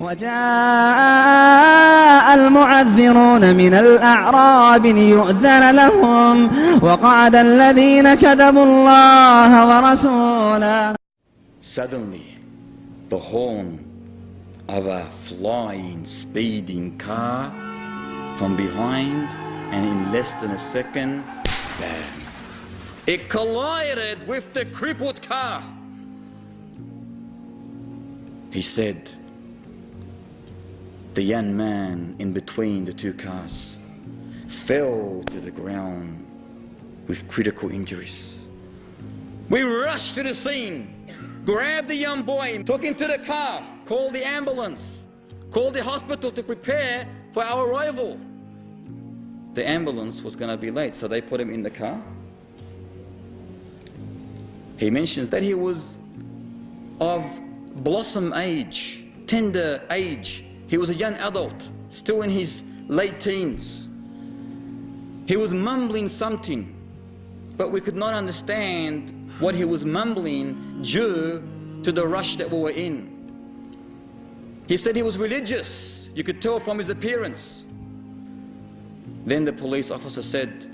وجاء المعذرون من الأعراب ليؤذن لهم وقعد الذين كذبوا الله ورسوله. Suddenly, the horn of a flying, speeding car from behind, and in less than a second, bam! It collided with the crippled car. He said, the young man in between the two cars fell to the ground with critical injuries. We rushed to the scene, grabbed the young boy, took him to the car, called the ambulance, called the hospital to prepare for our arrival. The ambulance was going to be late, so they put him in the car. He mentions that he was of blossom age, tender age. He was a young adult, still in his late teens. He was mumbling something, but we could not understand what he was mumbling due to the rush that we were in. He said he was religious. You could tell from his appearance. Then the police officer said,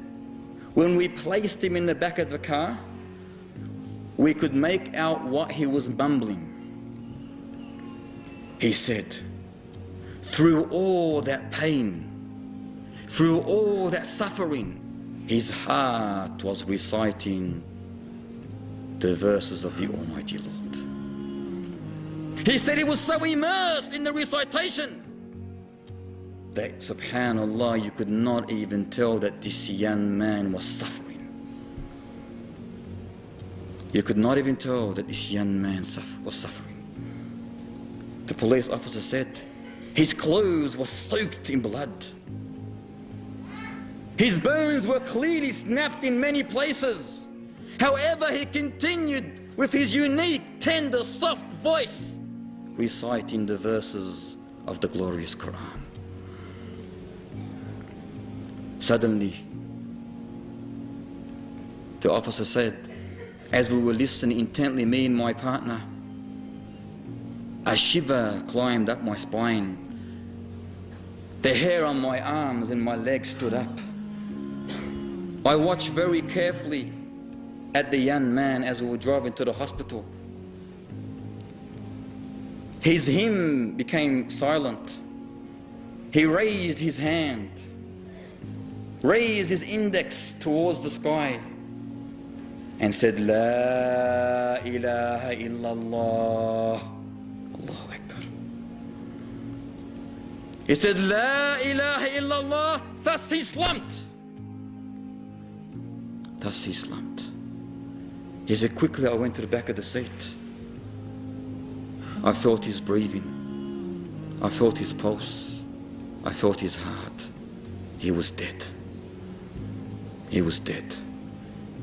when we placed him in the back of the car, we could make out what he was mumbling. He said, through all that pain, through all that suffering, his heart was reciting the verses of the Almighty Lord. He said he was so immersed in the recitation that, subhanallah, you could not even tell that this young man was suffering. You could not even tell that this young man was suffering. The police officer said his clothes were soaked in blood. His bones were clearly snapped in many places. However, he continued with his unique, tender, soft voice, reciting the verses of the glorious Quran. Suddenly, the officer said, as we were listening intently, me and my partner, a shiver climbed up my spine. The hair on my arms and my legs stood up. I watched very carefully at the young man as we were driving to the hospital. His hymn became silent. He raised his hand, raised his index towards the sky, and said, La ilaha illallah. Allahu Akbar. He said, La ilaha illallah. Thus he slumped. Thus he slumped. He said, quickly I went to the back of the seat. I felt his breathing. I felt his pulse. I felt his heart. He was dead. He was dead.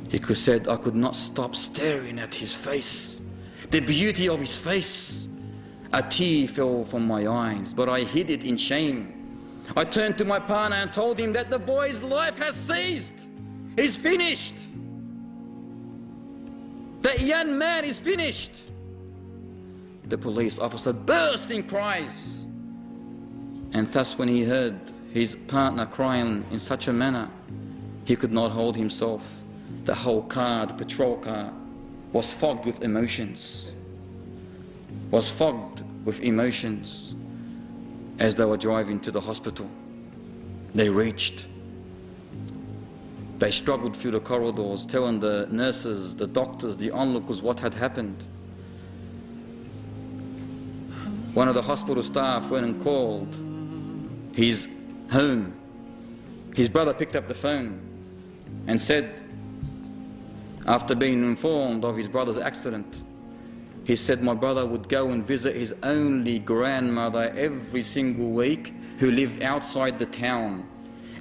He said, I could not stop staring at his face, the beauty of his face. A tear fell from my eyes, but I hid it in shame. I turned to my partner and told him that the boy's life has ceased. He's finished. That young man is finished. The police officer burst in cries. And thus when he heard his partner crying in such a manner, he could not hold himself. The whole car, the patrol car, was fogged with emotions. Was fogged with emotions as they were driving to the hospital. They reached. They struggled through the corridors, telling the nurses, the doctors, the onlookers what had happened. One of the hospital staff went and called his home. His brother picked up the phone and said, after being informed of his brother's accident, he said my brother would go and visit his only grandmother every single week who lived outside the town,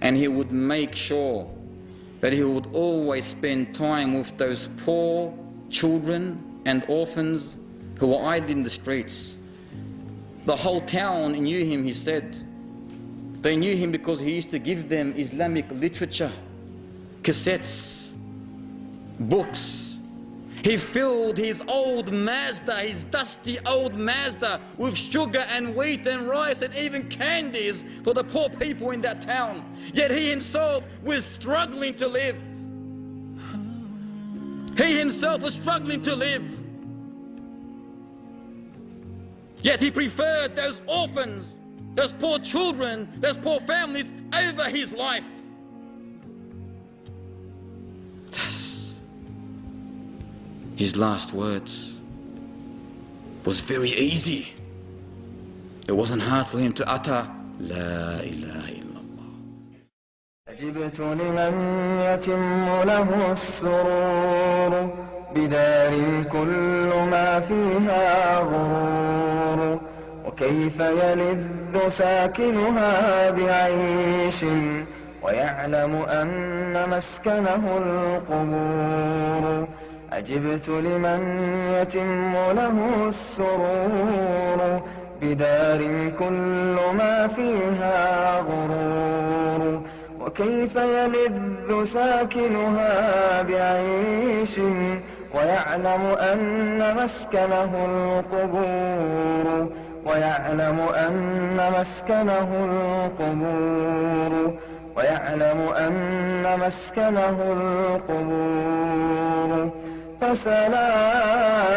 and he would make sure that he would always spend time with those poor children and orphans who were idle in the streets. The whole town knew him, he said. They knew him because he used to give them Islamic literature, cassettes, books. He filled his old Mazda, his dusty old Mazda, with sugar and wheat and rice and even candies for the poor people in that town. Yet he himself was struggling to live. He himself was struggling to live. Yet he preferred those orphans, those poor children, those poor families over his life. Thus, his last words was very easy. It wasn't hard for him to utter, La ilaha illallah. أجبت لمن يتم له السرور بدار كل ما فيها غرور وكيف يلذ ساكنها بعيش ويعلم أن مسكنه القبور عجبت لمن يتم له السرور بدار كل ما فيها غرور وكيف يلذ ساكنها بعيش ويعلم أن مسكنه القبور ويعلم أن مسكنه القبور ويعلم أن مسكنه القبور فسلام